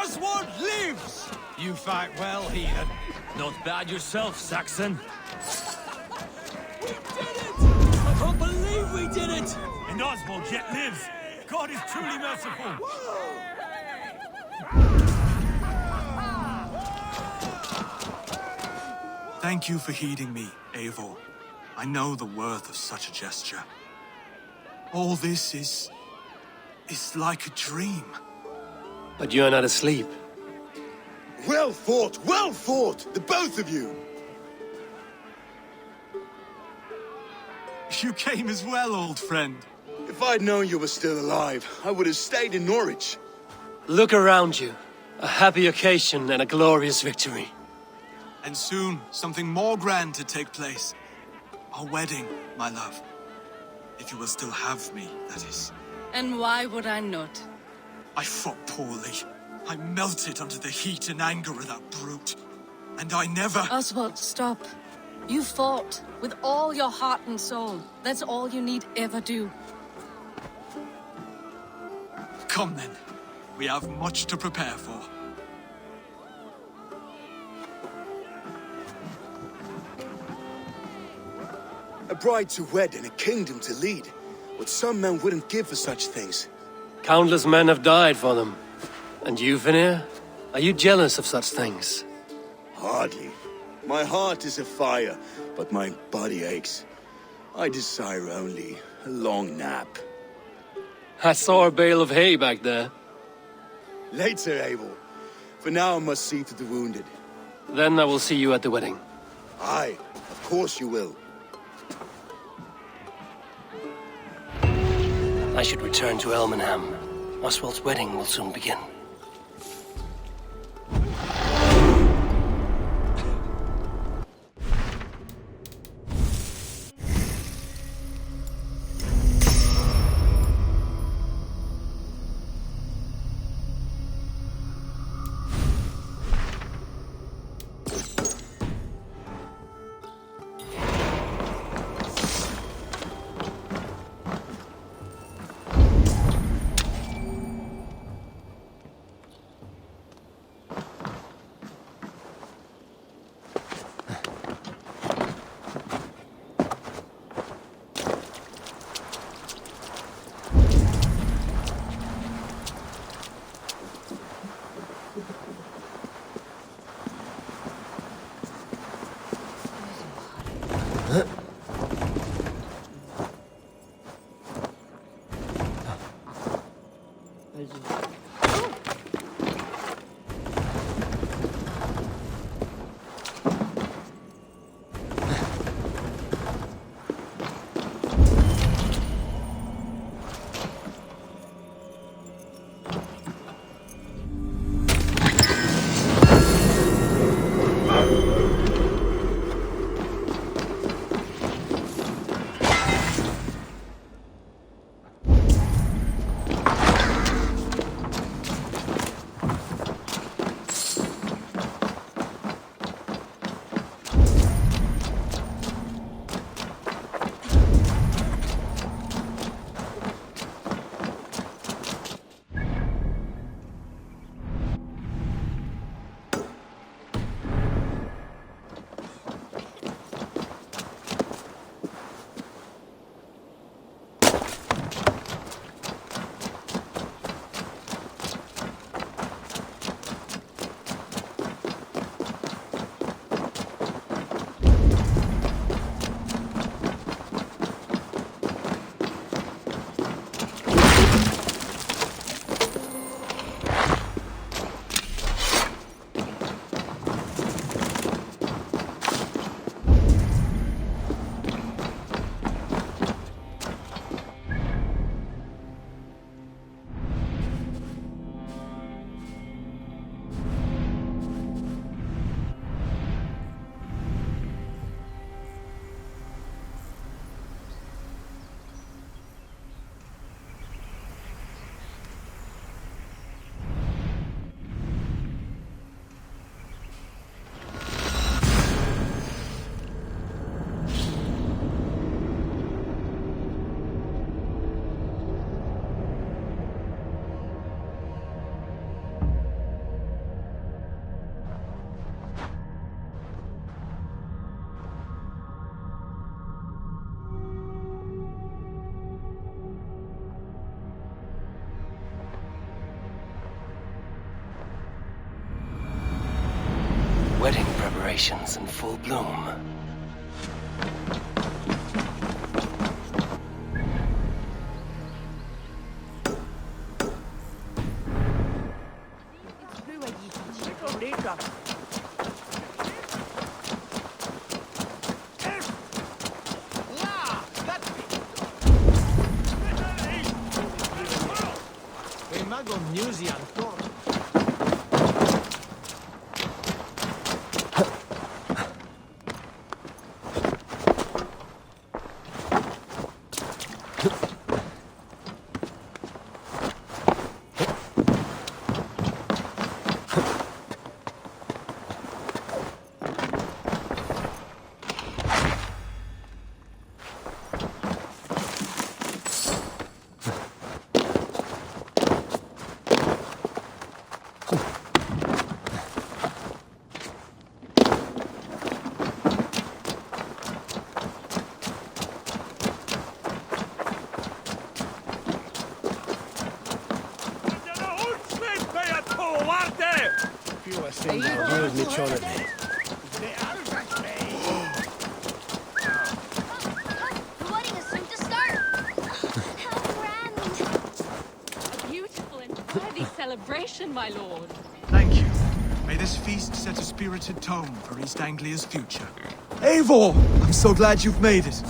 Oswald lives! You fight well, heathen. Not bad yourself, Saxon. We did it! I can't believe we did it! And Oswald yet lives. God is truly merciful. Thank you for heeding me, Eivor. I know the worth of such a gesture. All this is like a dream. But you're not asleep. Well fought, the both of you! You came as well, old friend. If I'd known you were still alive, I would have stayed in Norwich. Look around you. A happy occasion and a glorious victory. And soon, something more grand to take place. Our wedding, my love. If you will still have me, that is. And why would I not? I fought poorly. I melted under the heat and anger of that brute. And I never... Oswald, stop. You fought with all your heart and soul. That's all you need ever do. Come then. We have much to prepare for. A bride to wed and a kingdom to lead. What some men wouldn't give for such things. Countless men have died for them. And you, Vanir? Are you jealous of such things? Hardly. My heart is afire, but my body aches. I desire only a long nap. I saw a bale of hay back there. Later, Abel. For now I must see to the wounded. Then I will see you at the wedding. Aye, of course you will. I should return to Elmenham. Oswald's wedding will soon begin. Wedding preparations in full bloom. The wedding is soon to start. How grand. A beautiful and worthy celebration, my lord. Thank you. May this feast set a spirited tone for East Anglia's future. Eivor! I'm so glad you've made it.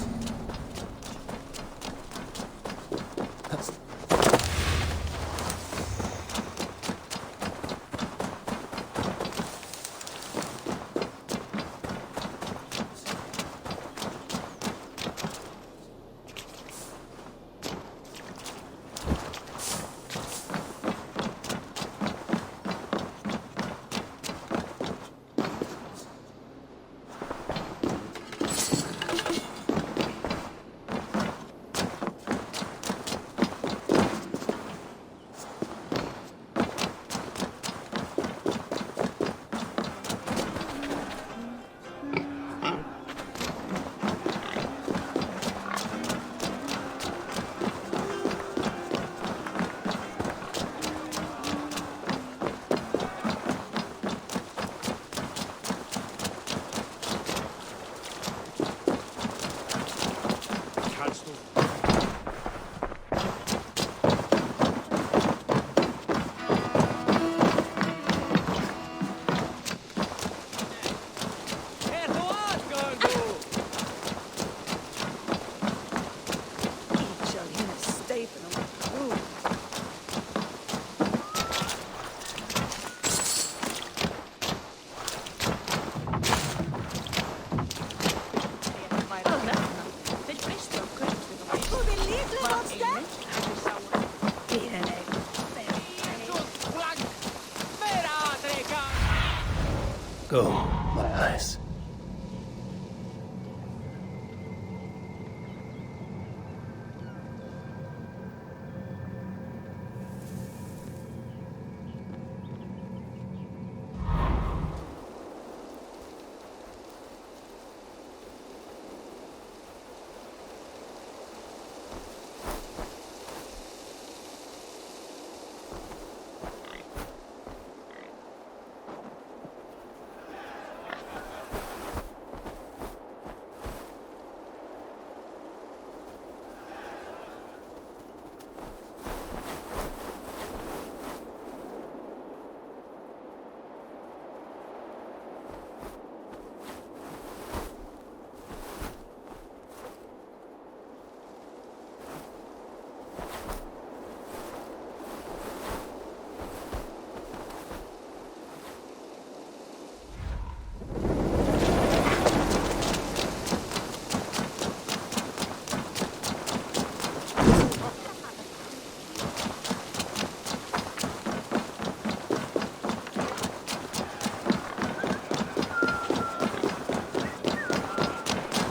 Go, my eyes.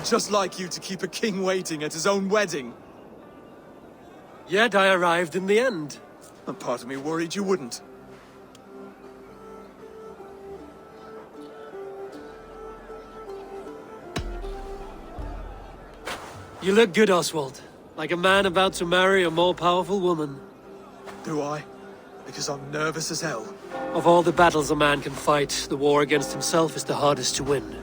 Just like you to keep a king waiting at his own wedding. Yet I arrived in the end. A part of me worried you wouldn't. You look good, Oswald. Like a man about to marry a more powerful woman. Do I? because I'm nervous as hell. Of all the battles a man can fight, the war against himself is the hardest to win.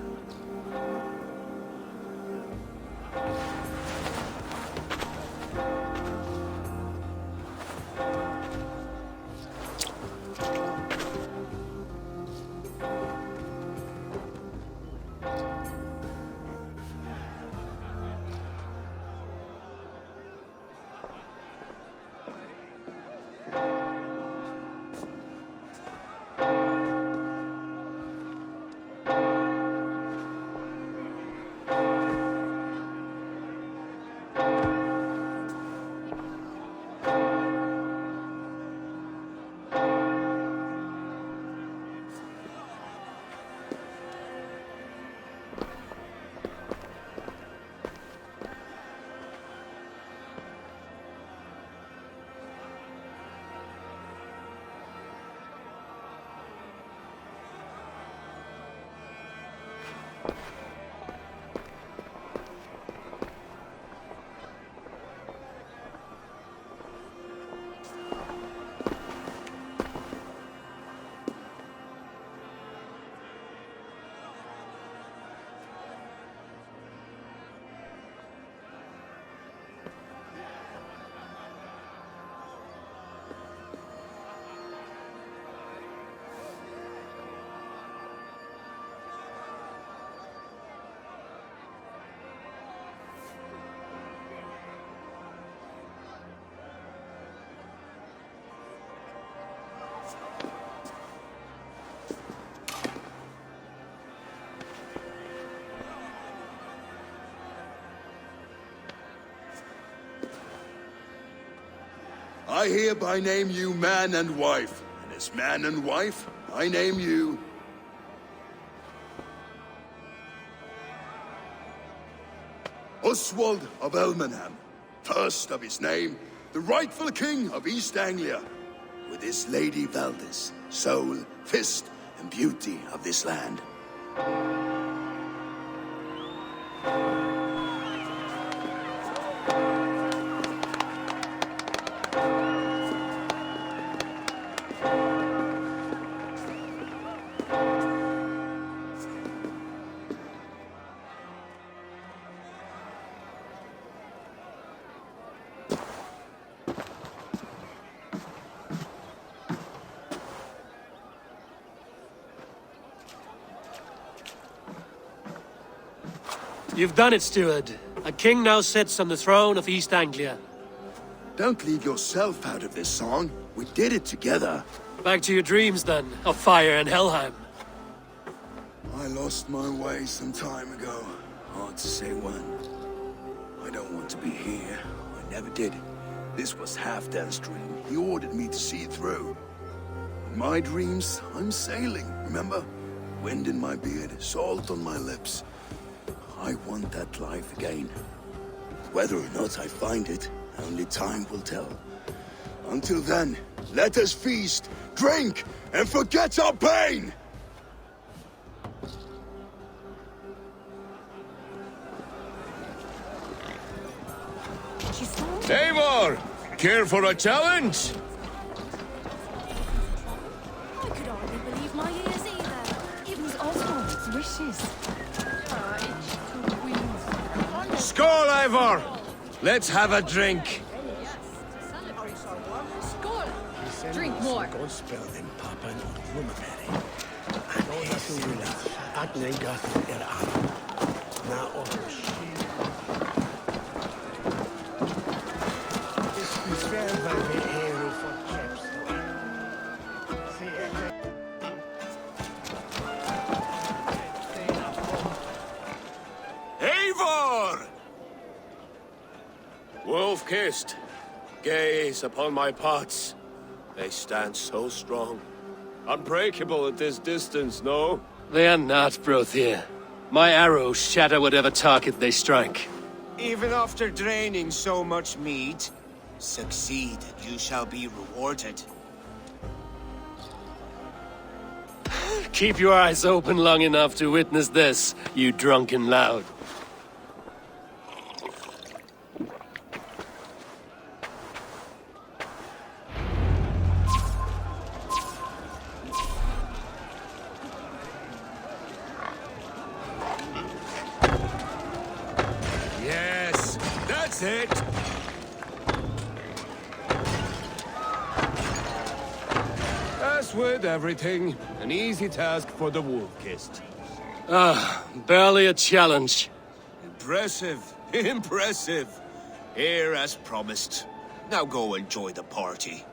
I hereby name you man and wife, and as man and wife, I name you... Oswald of Elmenham, first of his name, the rightful king of East Anglia, with his lady Valdis, soul, fist, and beauty of this land. You've done it, steward. A king now sits on the throne of East Anglia. Don't leave yourself out of this song. We did it together. Back to your dreams, then, of fire and Helheim. I lost my way some time ago. Hard to say when. I don't want to be here. I never did. This was Halfdan's dream. He ordered me to see it through. In my dreams, I'm sailing, remember? Wind in my beard, salt on my lips. I want that life again. Whether or not I find it, only time will tell. Until then, let us feast, drink, and forget our pain! Eivor! Care for a challenge? I could hardly believe my ears either. It was Oswald's wishes. Skål, Eivor! Let's have a drink. Drink more. Eivor! Wolf-kissed, gaze upon my pots. They stand so strong. Unbreakable at this distance, no? They are not, Brothir. My arrows shatter whatever target they strike. Even after draining so much meat, succeed and you shall be rewarded. Keep your eyes open long enough to witness this, you drunken loud. That's it. As with everything, an easy task for the wolf-kissed. Barely a challenge. Impressive. Impressive. Here as promised. Now go enjoy the party.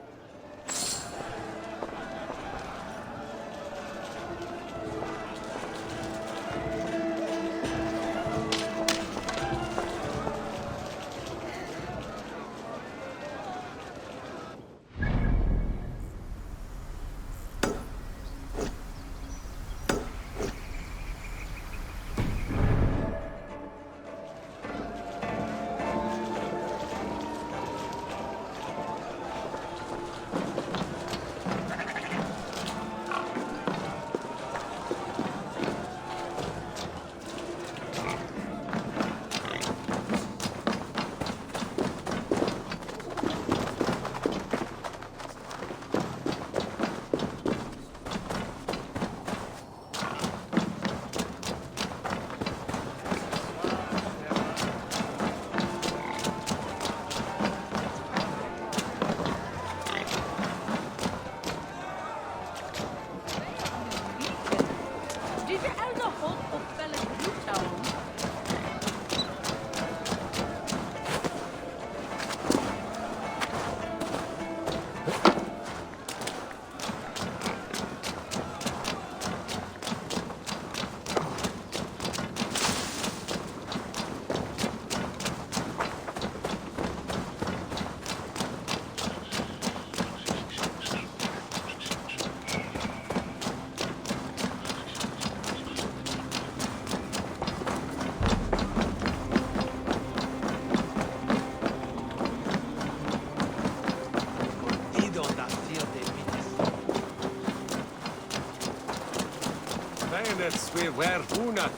Bayonets we wear una.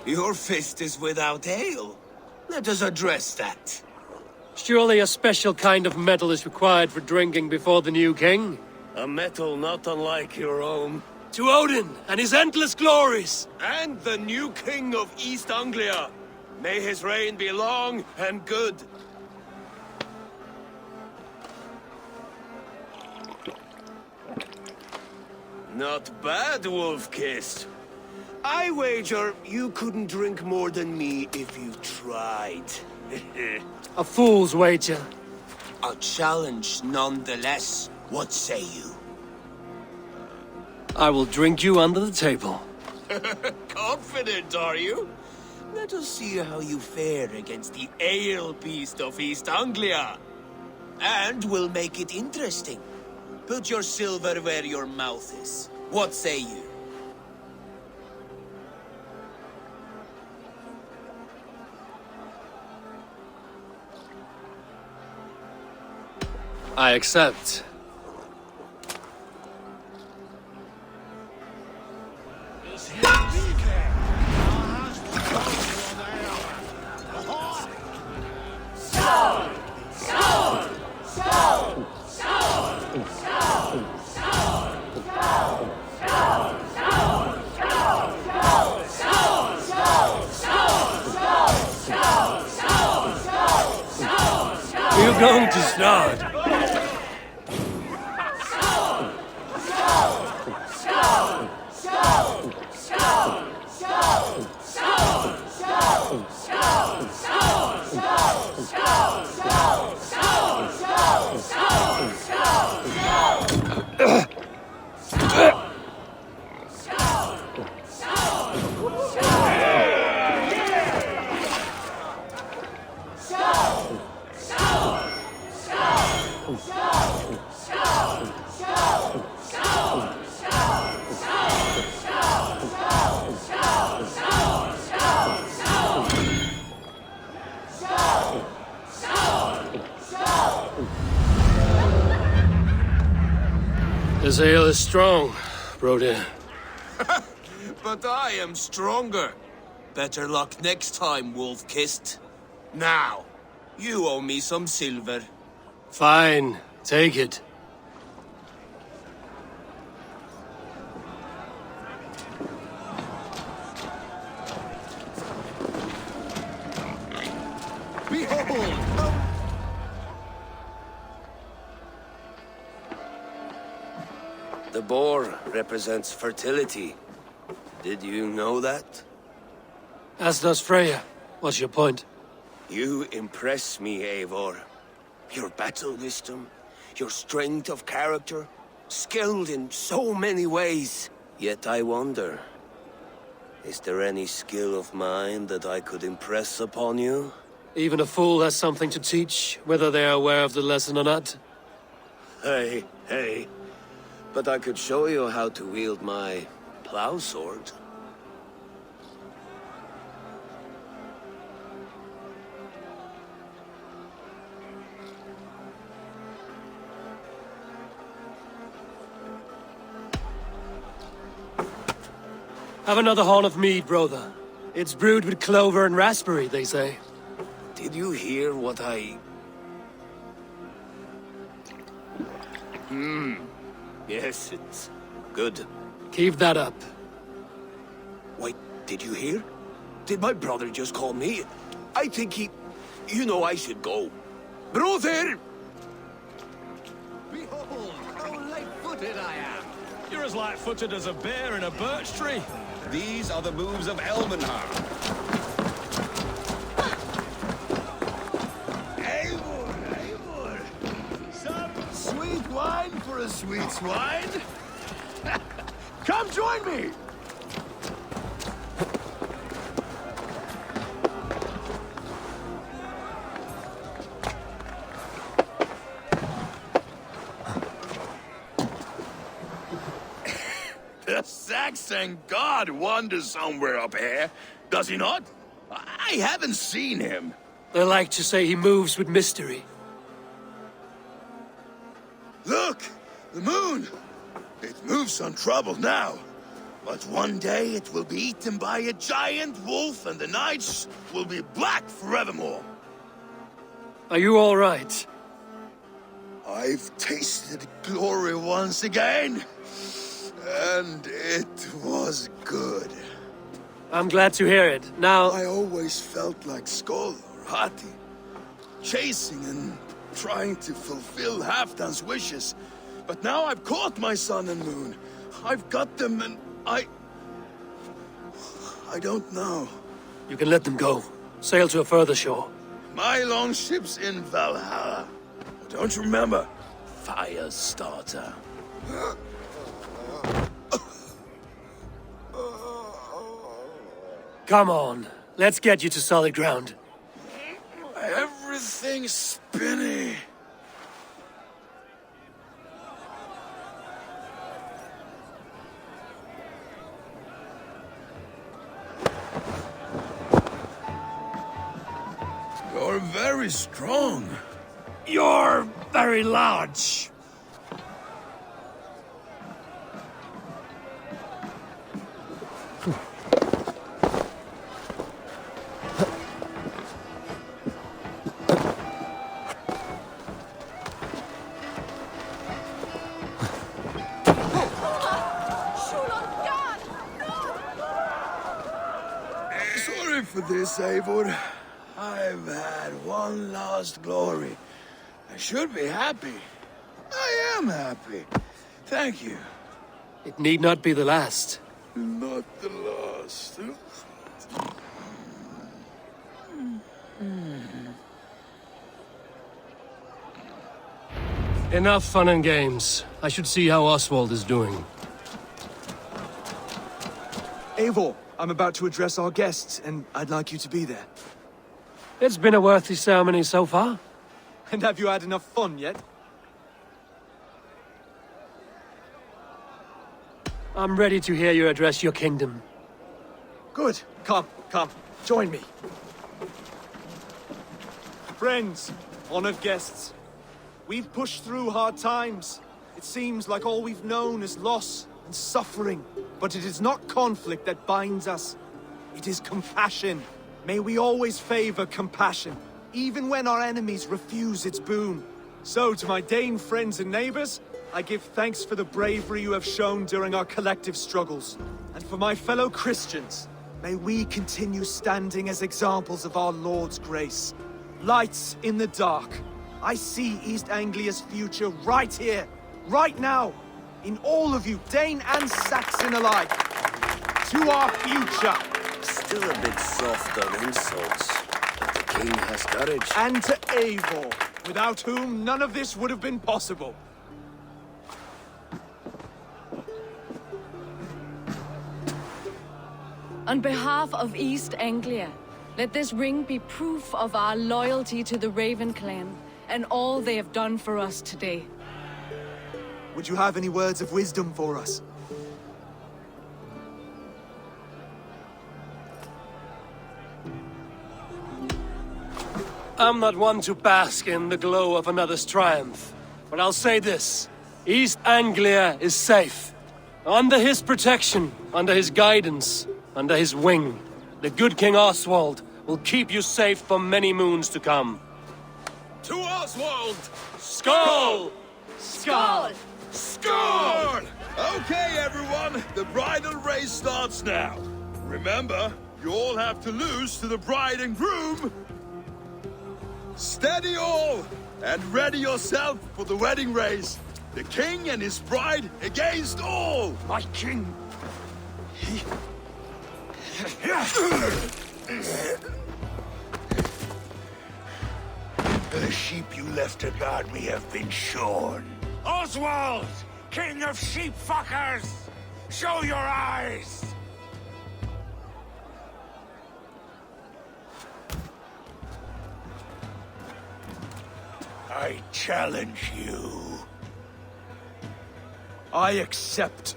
Your fist is without ale. Let us address that. Surely a special kind of metal is required for drinking before the new king? A metal not unlike your own. To Odin and his endless glories! And the new king of East Anglia. May his reign be long and good. Not bad, Wolf-Kissed. I wager you couldn't drink more than me if you tried. A fool's wager. A challenge nonetheless. What say you? I will drink you under the table. Confident, are you? Let us see how you fare against the ale beast of East Anglia. And we'll make it interesting. Put your silver where your mouth is. What say you? I accept. We're going to start. This ale is strong, Brody. But I am stronger. Better luck next time, Wolf-Kissed. Now, you owe me some silver. Fine, take it. Behold! The boar represents fertility. Did you know that? As does Freya. What's your point? You impress me, Eivor. Your battle wisdom, your strength of character, skilled in so many ways. Yet I wonder, is there any skill of mine that I could impress upon you? Even a fool has something to teach, whether they are aware of the lesson or not. Hey, hey. But I could show you how to wield my plow sword. Have another horn of mead, brother. It's brewed with clover and raspberry, they say. Did you hear what I... Yes, it's good. Keep that up. Wait, did you hear? Did my brother just call me? I think he... You know I should go. Brother! Behold, how light-footed I am. You're as light-footed as a bear in a birch tree. These are the moves of Elmenhar. Eivor! Some sweet wine for a sweet swine? Come join me! The Saxon god wanders somewhere up here, does he not? I haven't seen him. They like to say he moves with mystery. Look! The moon! It moves untroubled now. But one day it will be eaten by a giant wolf and the nights will be black forevermore. Are you all right? I've tasted glory once again. And it was good. I'm glad to hear it. Now, I always felt like Skoll or Hati, chasing and trying to fulfill Halfdan's wishes. But now I've caught my sun and moon. I've got them and I don't know. you can let them go. Sail to a further shore. My longship's in Valhalla. Don't you remember? Firestarter. Come on. Let's get you to solid ground. Everything's spinny. You're very strong. You're very large. Sorry for this, Eivor. I've had one last glory. I should be happy. I am happy. Thank you. It need not be the last. Not the last. Enough fun and games. I should see how Oswald is doing. Eivor, I'm about to address our guests, and I'd like you to be there. It's been a worthy ceremony so far. And have you had enough fun yet? I'm ready to hear you address your kingdom. Good. Come, join me. Friends, honored guests, we've pushed through hard times, It seems like all we've known is loss and suffering. But it is not conflict that binds us. It is compassion. May we always favor compassion, even when our enemies refuse its boon. So, to my Dane friends and neighbors, I give thanks for the bravery you have shown during our collective struggles. And for my fellow Christians, may we continue standing as examples of our Lord's grace. Lights in the dark. I see East Anglia's future right here, right now, in all of you, Dane and Saxon alike. To our future. Still a bit soft on insults, but the king has courage. And to Eivor, without whom none of this would have been possible. On behalf of East Anglia, let this ring be proof of our loyalty to the Raven clan and all they have done for us today. Would you have any words of wisdom for us? I'm not one to bask in the glow of another's triumph, but I'll say this. East Anglia is safe. Under his protection, under his guidance, under his wing, the good King Oswald will keep you safe for many moons to come. To Oswald! Skull! Skull! Skull! Okay, everyone, the bridal race starts now. Remember, you all have to lose to the bride and groom. Steady all, and ready yourself for the wedding race. The king and his bride against all! My king! The sheep you left to guard me have been shorn. Oswald! King of sheep fuckers! Show your eyes! I challenge you. I accept.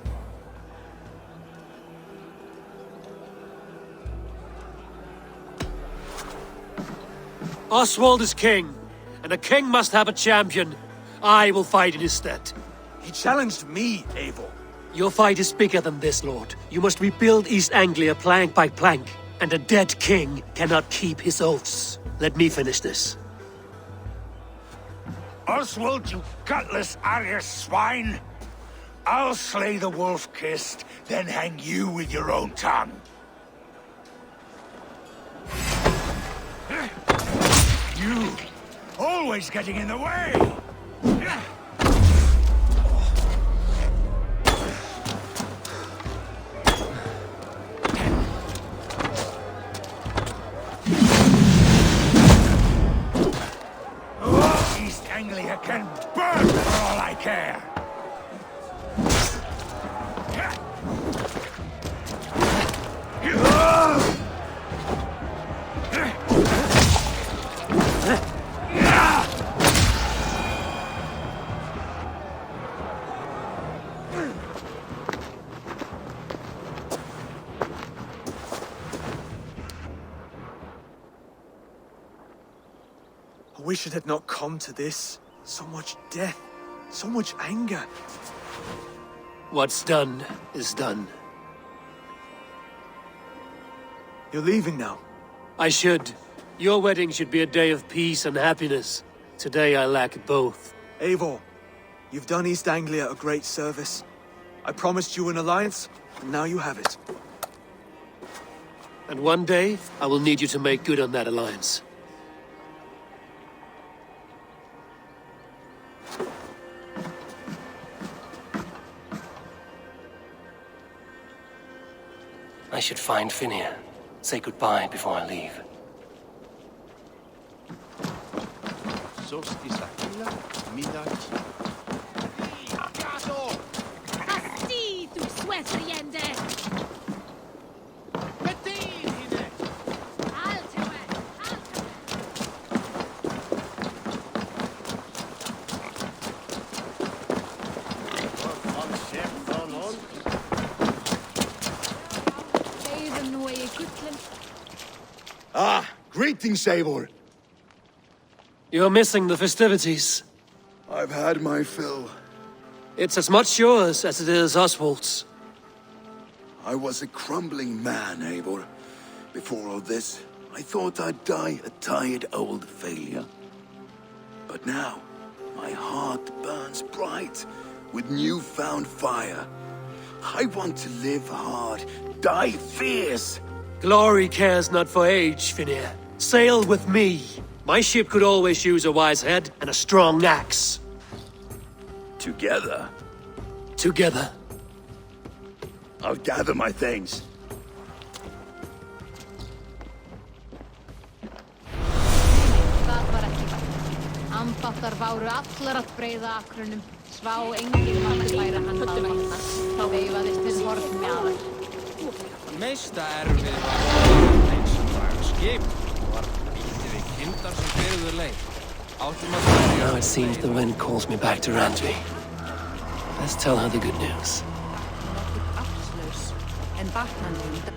Oswald is king, and a king must have a champion. I will fight in his stead. He challenged me, Eivor. Your fight is bigger than this, Lord. You must rebuild East Anglia plank by plank, and a dead king cannot keep his oaths. Let me finish this. Oswald, you gutless Arya swine! I'll slay the wolf-kissed, then hang you with your own tongue. You! Always getting in the way! East Anglia can burn for all I care! I wish it had not come to this. So much death, so much anger. What's done is done. You're leaving now. I should. Your wedding should be a day of peace and happiness. Today I lack both. Eivor, you've done East Anglia a great service. I promised you an alliance, and now you have it. And one day, I will need you to make good on that alliance. I should find Finir. Say goodbye before I leave. Asti, du sweaterjende! Ah, greetings, Eivor. You're missing the festivities. I've had my fill. It's as much yours as it is Oswald's. I was a crumbling man, Eivor. Before all this, I thought I'd die a tired old failure. But now, my heart burns bright with newfound fire. I want to live hard, die fierce. Glory cares not for age, Finnir. Sail with me. My ship could always use a wise head and a strong axe. Together, Together. I'll gather my things. Það var ekki vægt. Ambattar váru allar að breiða akrunum. Svá enginn mátti færa hann að vatna. Þá veifaðist við horn mjaðar. Meista erfið var eins og draga skip og var bítið við kindar sem byrjuðu leið. Áttum að Now it seems the wind calls me back to Randvi. Let's tell her the good news. Nokkuð afslaus, en batnandi.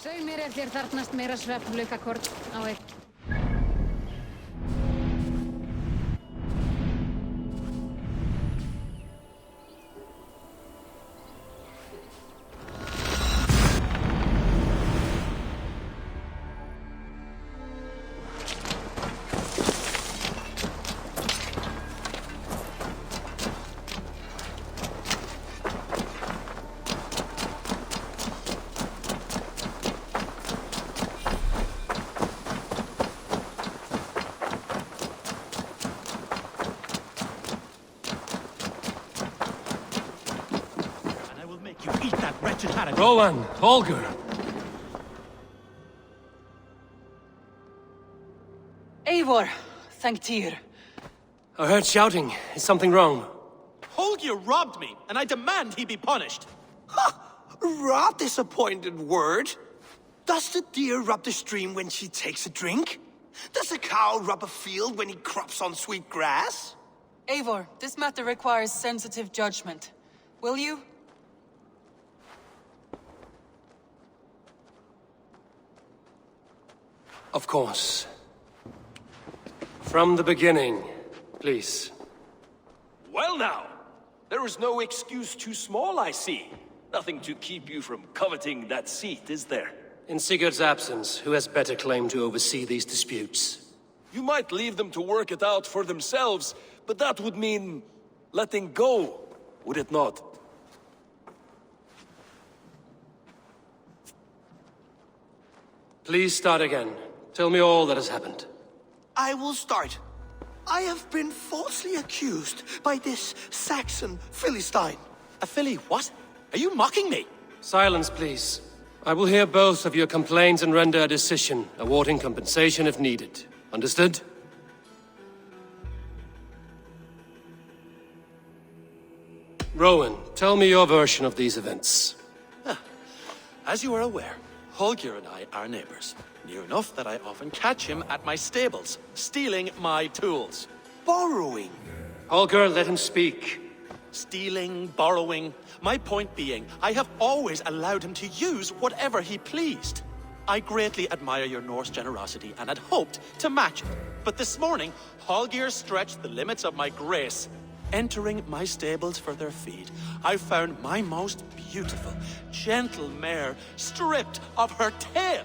Saumir þér þarfnast meira svefnlaukakort á einn. Rowan, Holger. Eivor, thank Tyr. I heard shouting. Is something wrong? Holger robbed me, and I demand he be punished. Rot disappointed word. Does the deer rub the stream when she takes a drink? Does the cow rub a field when he crops on sweet grass? Eivor, this matter requires sensitive judgment. Will you? Of course. From the beginning, please. Well now, there is no excuse too small, I see. Nothing to keep you from coveting that seat, is there? In Sigurd's absence, who has better claim to oversee these disputes? You might leave them to work it out for themselves, but that would mean letting go, would it not? Please start again. Tell me all that has happened. I will start. I have been falsely accused by this Saxon Philistine. A filly what? Are you mocking me? Silence, please. I will hear both of your complaints and render a decision, awarding compensation if needed. Understood? Rowan, tell me your version of these events. As you are aware, Holger and I are neighbors. Near enough that I often catch him at my stables, stealing my tools. Borrowing. Holger, let him speak. Stealing, borrowing. My point being, I have always allowed him to use whatever he pleased. I greatly admire your Norse generosity and had hoped to match it. But this morning, Holger stretched the limits of my grace. Entering my stables for their feed, I found my most beautiful, gentle mare stripped of her tail.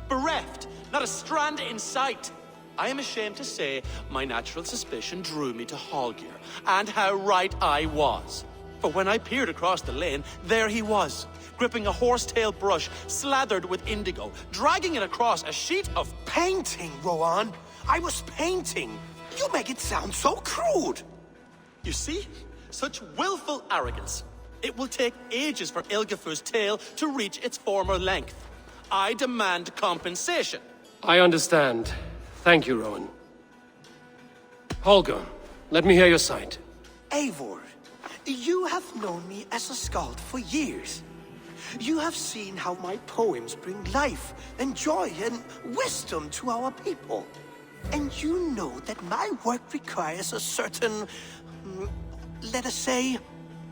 Bereft, not a strand in sight. I am ashamed to say my natural suspicion drew me to Holger, and how right I was. For when I peered across the lane, there he was, gripping a horsetail brush slathered with indigo, dragging it across a sheet of... Painting, Rowan! I was painting! You make it sound so crude! You see? Such willful arrogance. It will take ages for Ilgafur's tail to reach its former length. I demand compensation. I understand. Thank you, Rowan. Holger, let me hear your side. Eivor, you have known me as a skald for years. You have seen how my poems bring life and joy and wisdom to our people. And you know that my work requires a certain, let us say,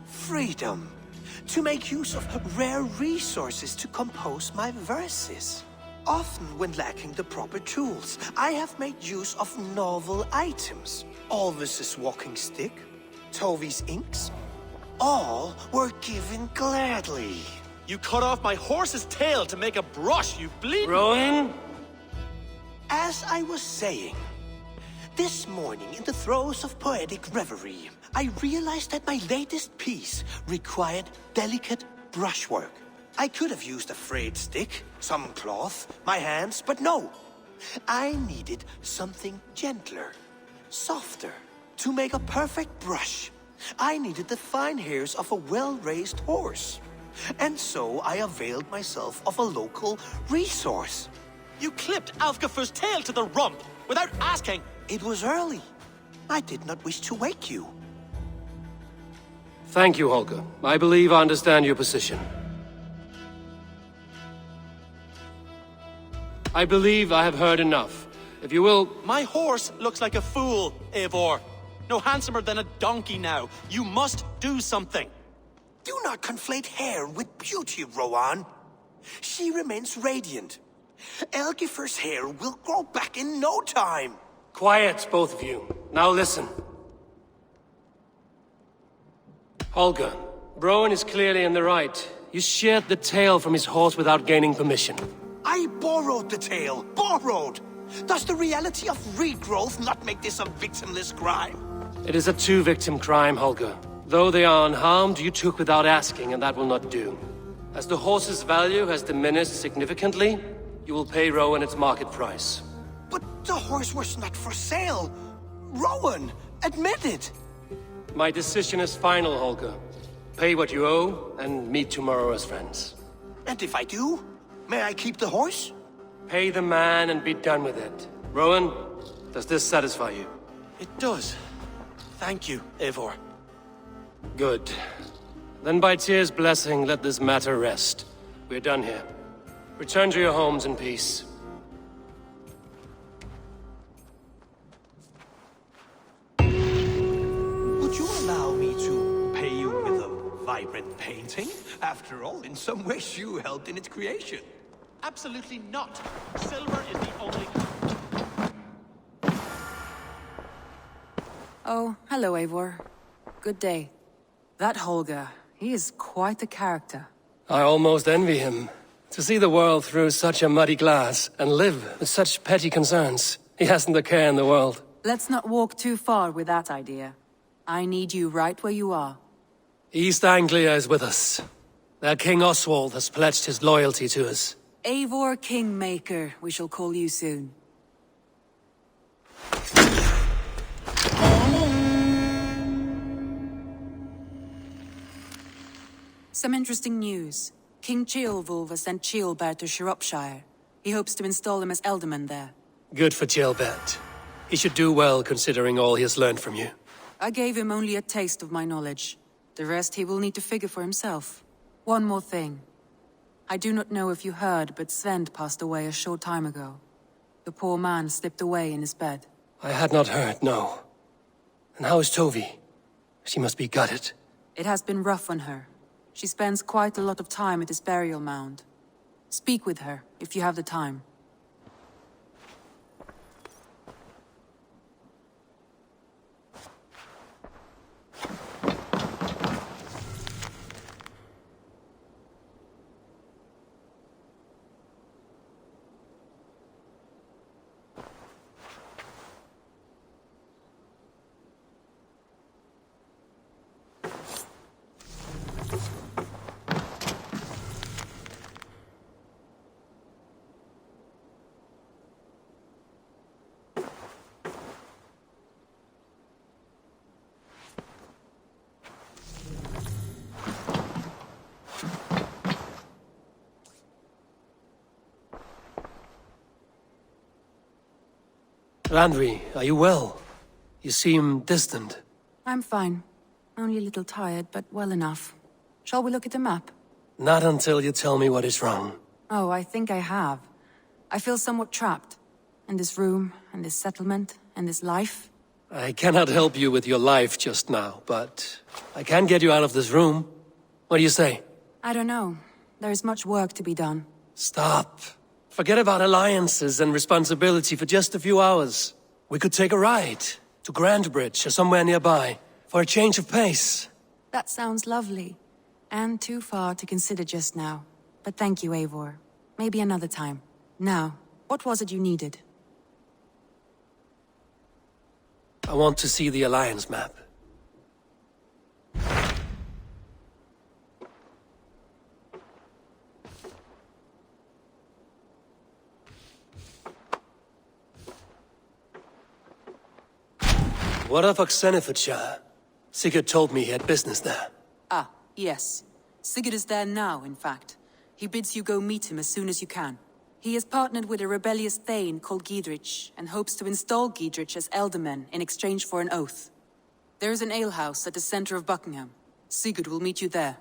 freedom. To make use of rare resources to compose my verses. Often when lacking the proper tools, I have made use of novel items. Alvis's walking stick, Tovi's inks, all were given gladly. You cut off my horse's tail to make a brush, you bleed... Rowan? As I was saying, this morning in the throes of poetic reverie, I realized that my latest piece required delicate brushwork. I could have used a frayed stick, some cloth, my hands, but no. I needed something gentler, softer. To make a perfect brush, I needed the fine hairs of a well-raised horse. And so I availed myself of a local resource. You clipped Alfgafur's tail to the rump without asking. It was early. I did not wish to wake you. Thank you, Holger. I believe I understand your position. I believe I have heard enough. If you will... My horse looks like a fool, Eivor. No handsomer than a donkey now. You must do something. Do not conflate hair with beauty, Rowan. She remains radiant. Elgifur's hair will grow back in no time. Quiet, both of you. Now listen. Holger, Rowan is clearly in the right. You sheared the tail from his horse without gaining permission. I borrowed the tail. Borrowed! Does the reality of regrowth not make this a victimless crime? It is a two-victim crime, Holger. Though they are unharmed, you took without asking, and that will not do. As the horse's value has diminished significantly, you will pay Rowan its market price. But the horse was not for sale. Rowan, admit it. My decision is final, Holger. Pay what you owe, and meet tomorrow as friends. And if I do, may I keep the horse? Pay the man and be done with it. Rowan, does this satisfy you? It does. Thank you, Eivor. Good. Then by Tyr's blessing, let this matter rest. We're done here. Return to your homes in peace. Would you allow me to pay you with a vibrant painting? After all, in some ways you helped in its creation. Absolutely not. Silver is the only... Oh, hello, Eivor. Good day. That Holger, he is quite the character. I almost envy him. To see the world through such a muddy glass, and live with such petty concerns. He hasn't a care in the world. Let's not walk too far with that idea. I need you right where you are. East Anglia is with us. Their King Oswald has pledged his loyalty to us. Eivor Kingmaker, we shall call you soon. Some interesting news. King Ceolwulf has sent Ceolbert to Shropshire. He hopes to install him as Elderman there. Good for Ceolbert. He should do well considering all he has learned from you. I gave him only a taste of my knowledge. The rest he will need to figure for himself. One more thing. I do not know if you heard, but Sven passed away a short time ago. The poor man slipped away in his bed. I had not heard, no. And how is Tovi? She must be gutted. It has been rough on her. She spends quite a lot of time at his burial mound. Speak with her, if you have the time. Randvi, are you well? You seem distant. I'm fine. Only a little tired, but well enough. Shall we look at the map? Not until you tell me what is wrong. Oh, I think I have. I feel somewhat trapped. In this room, and this settlement, and this life. I cannot help you with your life just now, but I can get you out of this room. What do you say? I don't know. There is much work to be done. Stop. Forget about alliances and responsibility for just a few hours. We could take a ride to Grandbridge or somewhere nearby for a change of pace. That sounds lovely. And too far to consider just now. But thank you, Eivor. Maybe another time. Now, what was it you needed? I want to see the Alliance map. What of Oxenfordshire? Sigurd told me he had business there. Ah, yes. Sigurd is there now, in fact. He bids you go meet him as soon as you can. He has partnered with a rebellious Thegn called Giedrich, and hopes to install Giedrich as Elderman in exchange for an oath. There is an alehouse at the center of Buckingham. Sigurd will meet you there.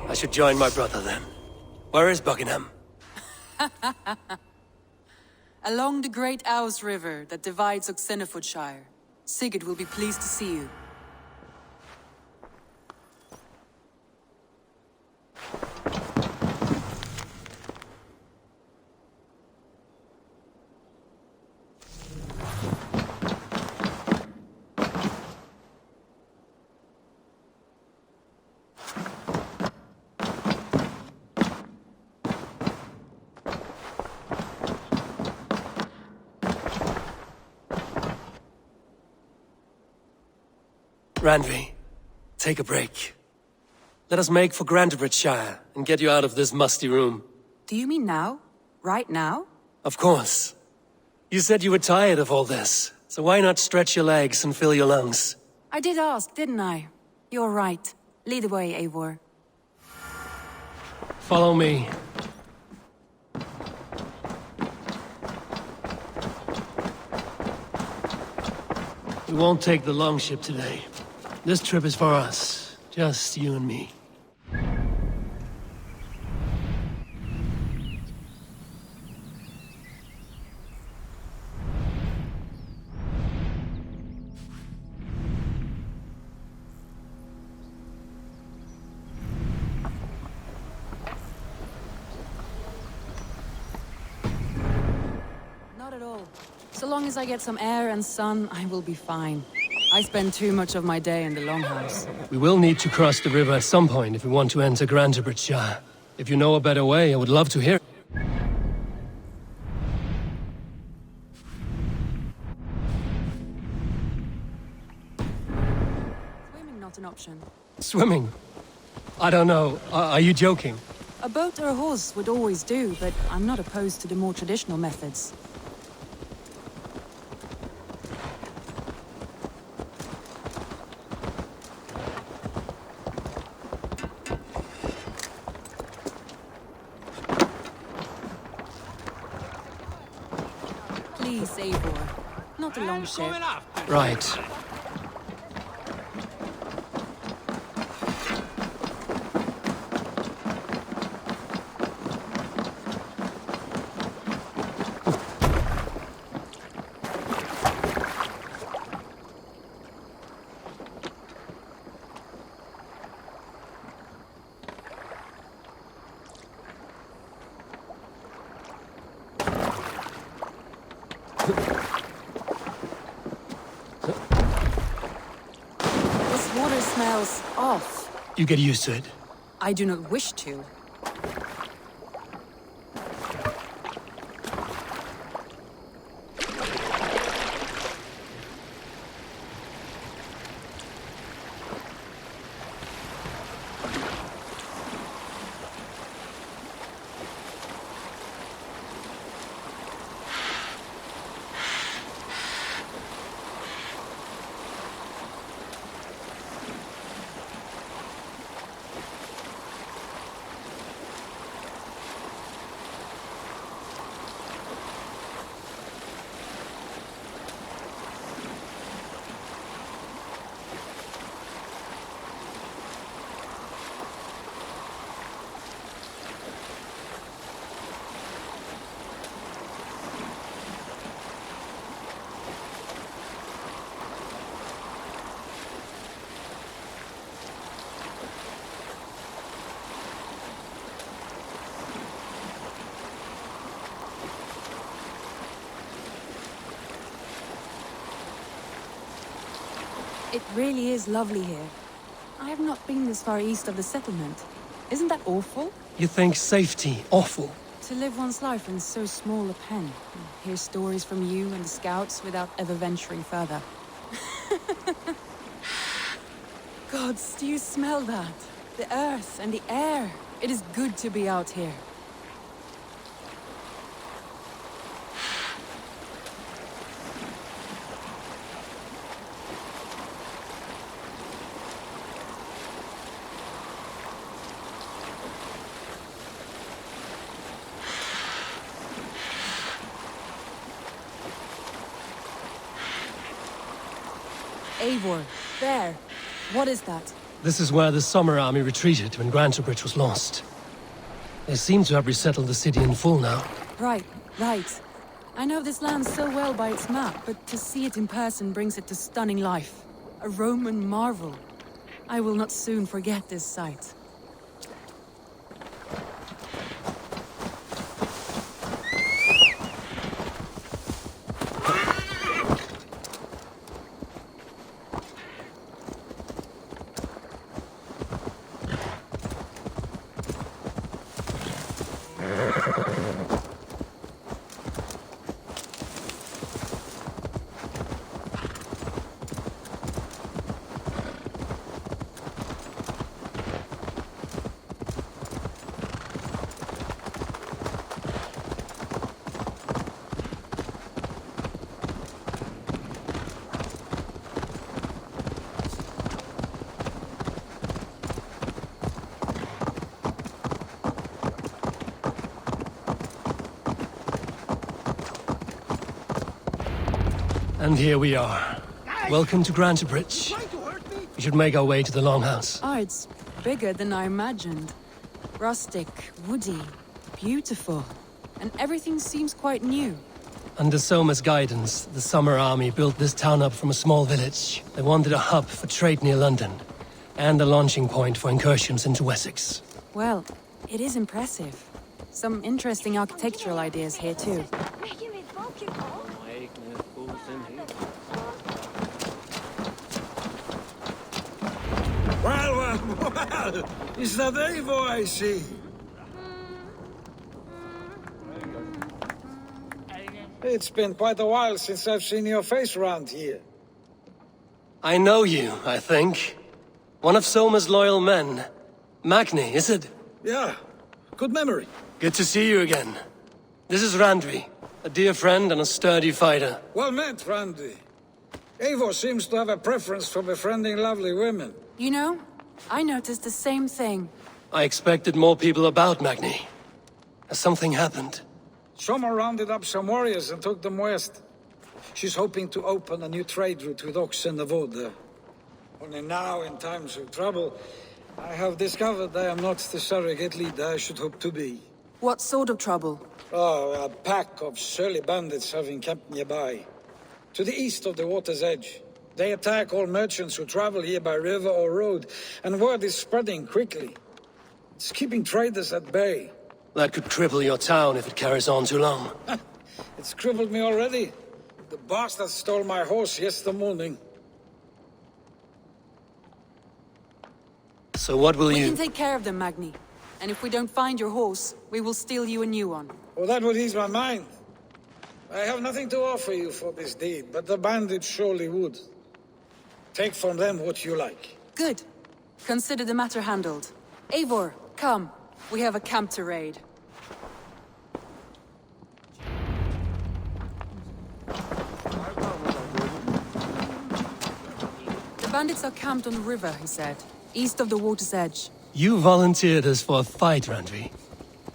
I should join my brother then. Where is Buckingham? Along the great Ouse River that divides Oxenfordshire. Sigurd will be pleased to see you. Randvi, take a break. Let us make for Grandbridgeshire and get you out of this musty room. Do you mean now? Right now? Of course. You said you were tired of all this, so why not stretch your legs and fill your lungs? I did ask, didn't I? You're right. Lead the way, Eivor. Follow me. We won't take the longship today. This trip is for us. Just you and me. Not at all. So long as I get some air and sun, I will be fine. I spend too much of my day in the Longhouse. We will need to cross the river at some point if we want to enter Grandbridgeshire. If you know a better way, I would love to hear it. Swimming not an option. Swimming? I don't know. Are you joking? A boat or a horse would always do, but I'm not opposed to the more traditional methods. Please, Eivor. Not a long ship. Right. This water smells off. You get used to it. I do not wish to. It really is lovely here. I have not been this far east of the settlement. Isn't that awful? You think safety awful? To live one's life in so small a pen. Hear stories from you and the scouts without ever venturing further. Gods, do you smell that? The earth and the air. It is good to be out here. Eivor, there. What is that? This is where the Summer Army retreated when Grantebridge was lost. They seem to have resettled the city in full now. Right, right. I know this land so well by its map, but to see it in person brings it to stunning life. A Roman marvel. I will not soon forget this sight. And here we are. Welcome to Grantebridge. We should make our way to the Longhouse. Oh, it's bigger than I imagined. Rustic, woody, beautiful. And everything seems quite new. Under Soma's guidance, the Summer Army built this town up from a small village. They wanted a hub for trade near London, and a launching point for incursions into Wessex. Well, it is impressive. Some interesting architectural ideas here too. Well, is that Eivor I see? It's been quite a while since I've seen your face around here. I know you, I think. One of Soma's loyal men. Magni, is it? Yeah, good memory. Good to see you again. This is Randvi, a dear friend and a sturdy fighter. Well met, Randvi. Eivor seems to have a preference for befriending lovely women. You know, I noticed the same thing. I expected more people about Magni. Has something happened? Soma rounded up some warriors and took them west. She's hoping to open a new trade route with oxen and wood. Only now, in times of trouble, I have discovered I am not the surrogate leader I should hope to be. What sort of trouble? Oh, a pack of surly bandits have encamped nearby. To the east of the water's edge. They attack all merchants who travel here by river or road, and word is spreading quickly. It's keeping traders at bay. That could cripple your town if it carries on too long. It's crippled me already. The bastard stole my horse yesterday morning. So what will you... We can take care of them, Magni. And if we don't find your horse, we will steal you a new one. Oh, that would ease my mind. I have nothing to offer you for this deed, but the bandits surely would. Take from them what you like. Good. Consider the matter handled. Eivor, come. We have a camp to raid. The bandits are camped on the river, he said. East of the water's edge. You volunteered us for a fight, Randvi.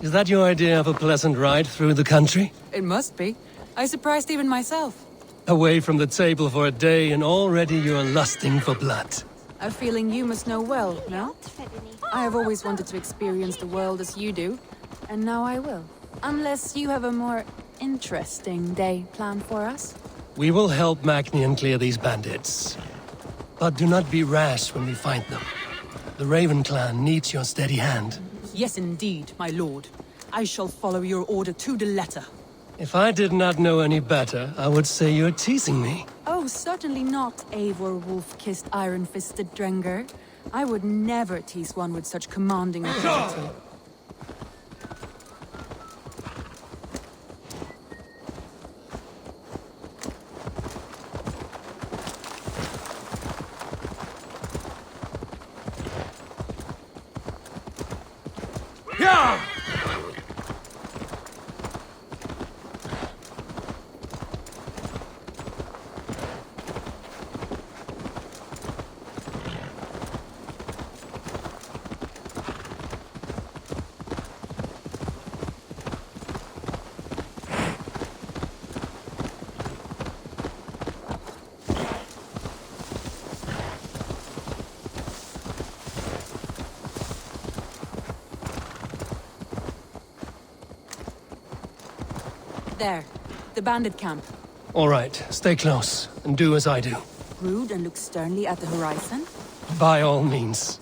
Is that your idea of a pleasant ride through the country? It must be. I surprised even myself. Away from the table for a day and already you're lusting for blood. A feeling you must know well, no? I have always wanted to experience the world as you do, and now I will. Unless you have a more interesting day planned for us. We will help Magni clear these bandits. But do not be rash when we find them. The Raven clan needs your steady hand. Yes, indeed, my lord. I shall follow your order to the letter. If I did not know any better, I would say you're teasing me. Oh, certainly not, Eivor wolf-kissed iron-fisted Drenger. I would never tease one with such commanding authority. There, the bandit camp. All right, stay close, and do as I do. Brood and look sternly at the horizon? By all means.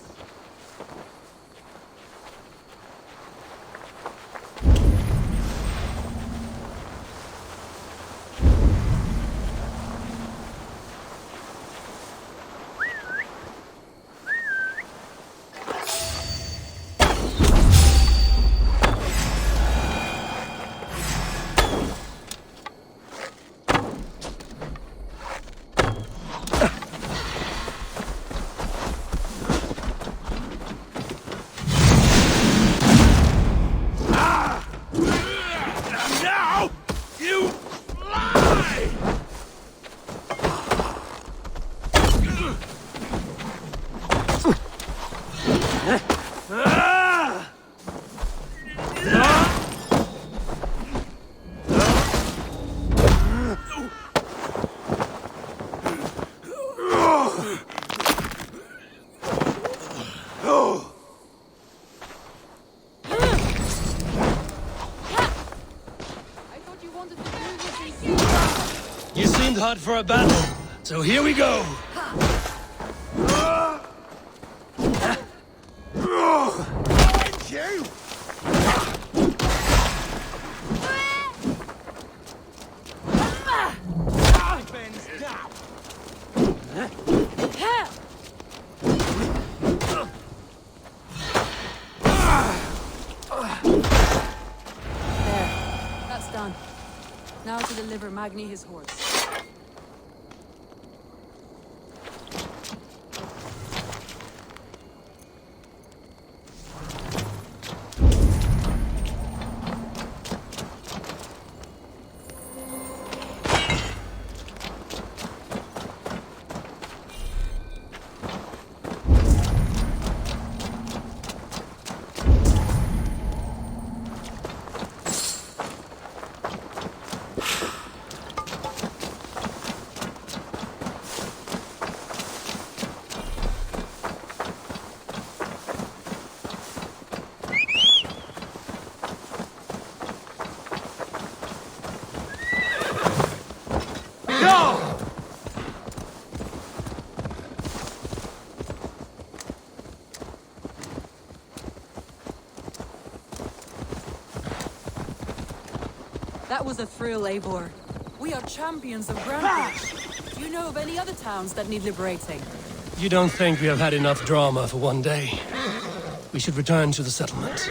You seemed hot for a battle, so here we go! That's done. Now to deliver Magni his horse. That was a thrill, Eivor. We are champions of Grandwich. Do you know of any other towns that need liberating? You don't think we have had enough drama for one day? We should return to the settlement.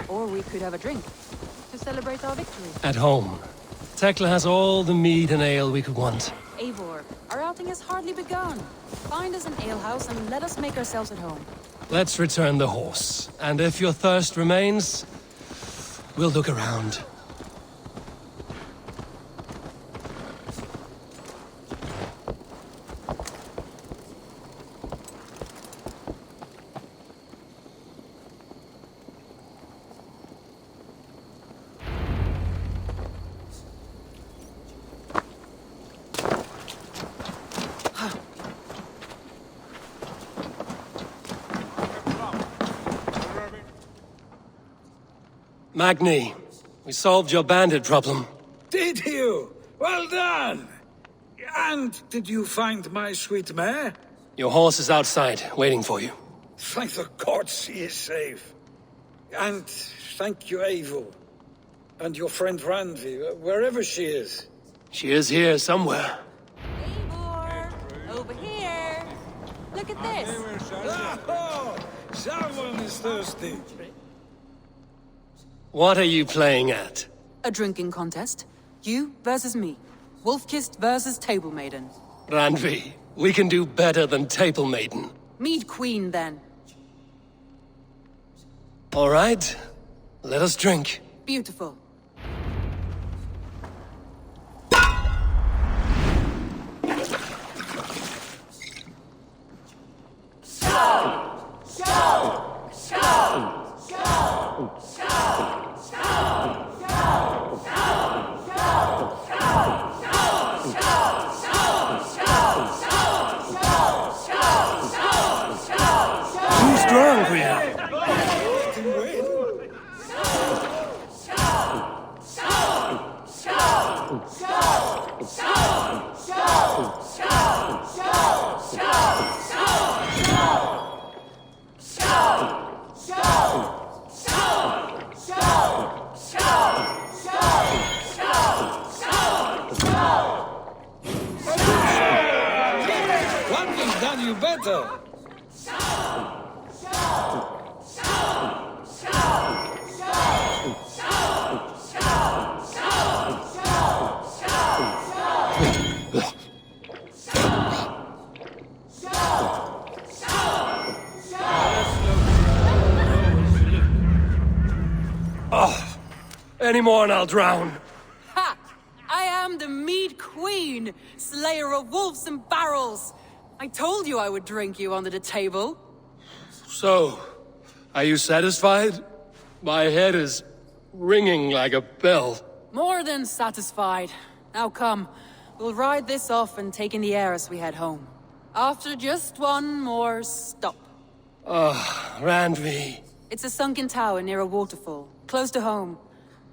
Or we could have a drink to celebrate our victory. At home. Tekla has all the mead and ale we could want. Eivor, our outing has hardly begun. Find us an alehouse and let us make ourselves at home. Let's return the horse. And if your thirst remains, we'll look around. Magni, we solved your bandit problem. Did you? Well done! And did you find my sweet mare? Your horse is outside, waiting for you. Thank the gods he is safe. And thank you, Eivor. And your friend Randi, wherever she is. She is here somewhere. Over here. Look at this. Oh, someone is thirsty. What are you playing at? A drinking contest. You versus me. Wolf-kissed versus Table Maiden. Randvi, we can do better than Table Maiden. Mead Queen, then. All right, let us drink. Beautiful. Too strong for you. One thing's done you better. Oh, any more and I'll drown. Ha! I am the Mead Queen, slayer of wolves and barrels. I told you I would drink you under the table. So, are you satisfied? My head is ringing like a bell. More than satisfied. Now come, we'll ride this off and take in the air as we head home. After just one more stop. Randvi. It's a sunken tower near a waterfall, close to home.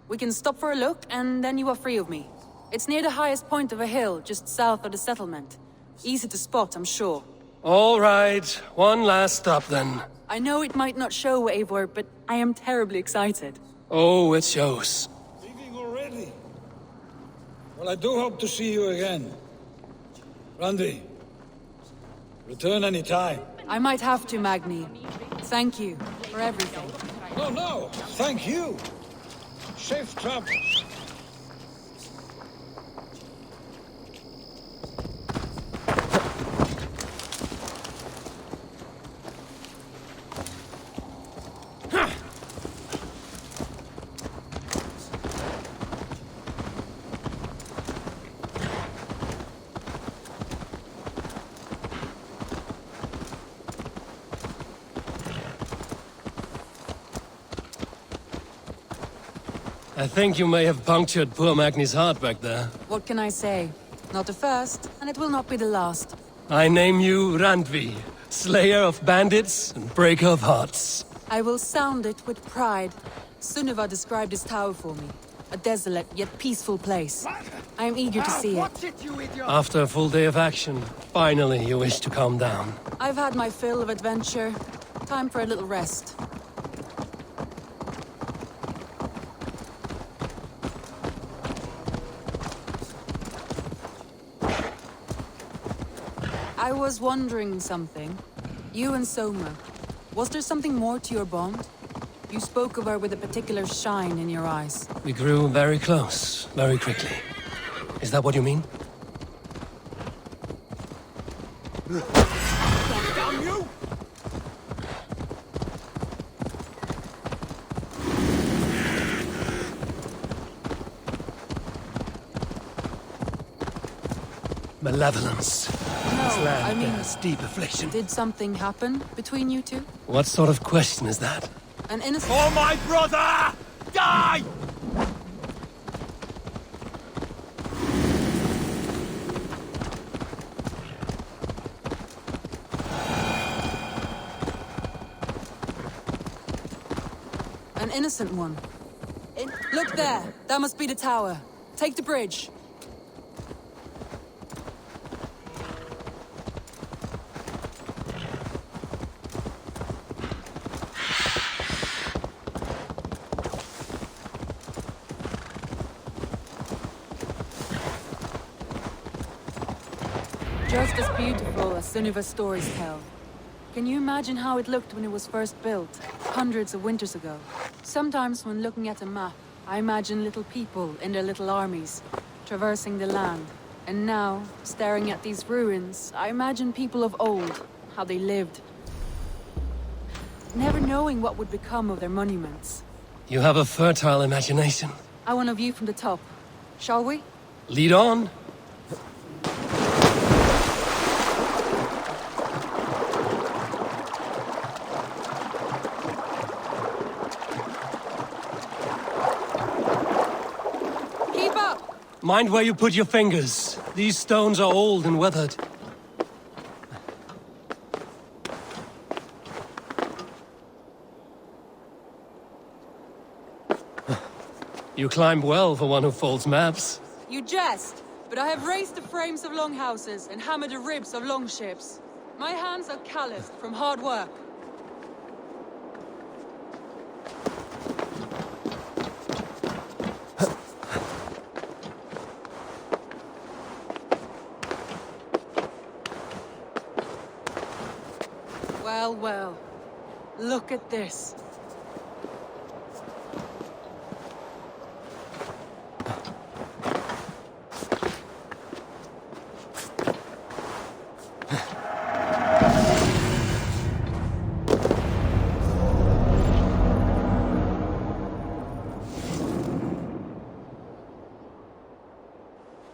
We can stop for a look, and then you are free of me. It's near the highest point of a hill, just south of the settlement. Easy to spot, I'm sure. All right, one last stop then. I know it might not show, Eivor, but I am terribly excited. Oh, it shows. Leaving already? Well, I do hope to see you again. Randvi, return any time. I might have to, Magni. Thank you for everything. No, thank you. Safe travels. I think you may have punctured poor Magni's heart back there. What can I say? Not the first, and it will not be the last. I name you Randvi, slayer of bandits and breaker of hearts. I will sound it with pride. Sunniva described this tower for me. A desolate yet peaceful place. I am eager to see it. After a full day of action, finally you wish to calm down. I've had my fill of adventure. Time for a little rest. I was wondering something. You and Soma. Was there something more to your bond? You spoke of her with a particular shine in your eyes. We grew very close, very quickly. Is that what you mean? Damn you! Malevolence. This land bears deep affliction. Did something happen between you two? What sort of question is that? An innocent... For my brother! Die! An innocent one. Look there! That must be the tower. Take the bridge. Just as beautiful as Sunniva's stories tell. Can you imagine how it looked when it was first built, hundreds of winters ago? Sometimes when looking at a map, I imagine little people in their little armies, traversing the land. And now, staring at these ruins, I imagine people of old, how they lived. Never knowing what would become of their monuments. You have a fertile imagination. I want a view from the top. Shall we? Lead on. Keep up! Mind where you put your fingers. These stones are old and weathered. You climb well for one who folds maps. You jest, but I have raised the frames of longhouses and hammered the ribs of longships. My hands are calloused from hard work. Well, well. Look at this.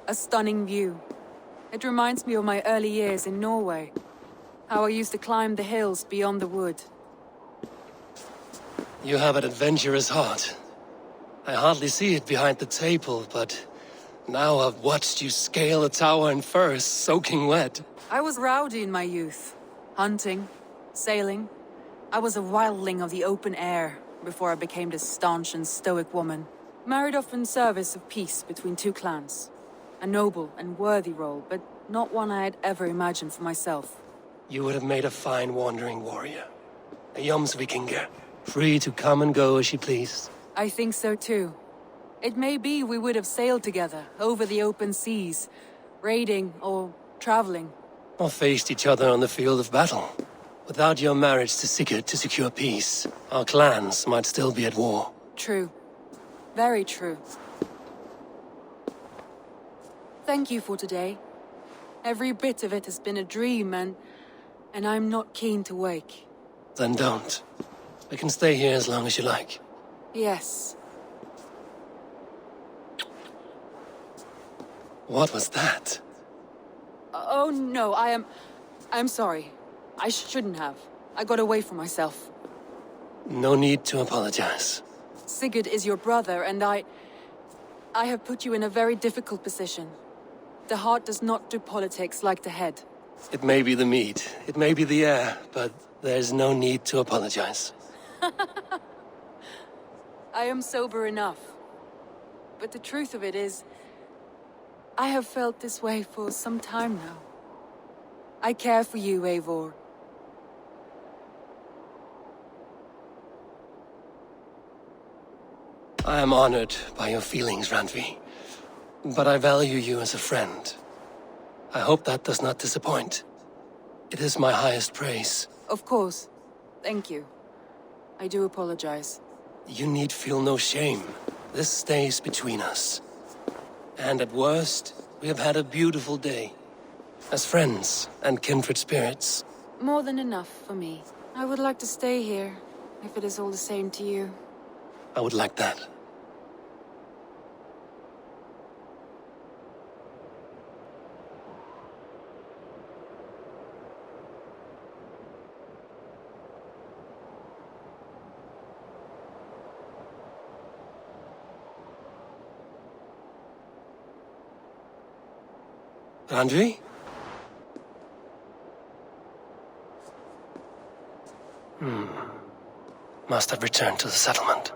A stunning view. It reminds me of my early years in Norway. How I used to climb the hills beyond the wood. You have an adventurous heart. I hardly see it behind the table, but now I've watched you scale a tower in furs, soaking wet. I was rowdy in my youth. Hunting, sailing. I was a wildling of the open air before I became this staunch and stoic woman. Married off in service of peace between two clans. A noble and worthy role, but not one I had ever imagined for myself. You would have made a fine wandering warrior. A Jomsvikinger, free to come and go as she pleased. I think so too. It may be we would have sailed together, over the open seas, raiding or traveling. Or faced each other on the field of battle. Without your marriage to Sigurd to secure peace, our clans might still be at war. True. Very true. Thank you for today. Every bit of it has been a dream, and I'm not keen to wake. Then don't. We can stay here as long as you like. Yes. What was that? Oh no, I'm sorry. I shouldn't have. I got away from myself. No need to apologize. Sigurd is your brother, and I have put you in a very difficult position. The heart does not do politics like the head. It may be the meat, it may be the air, but there's no need to apologize. I am sober enough. But the truth of it is, I have felt this way for some time now. I care for you, Eivor. I am honored by your feelings, Randvi. But I value you as a friend. I hope that does not disappoint. It is my highest praise. Of course. Thank you. I do apologize. You need feel no shame. This stays between us. And at worst, we have had a beautiful day. As friends and kindred spirits. More than enough for me. I would like to stay here, if it is all the same to you. I would like that. Randvi? Must have returned to the settlement.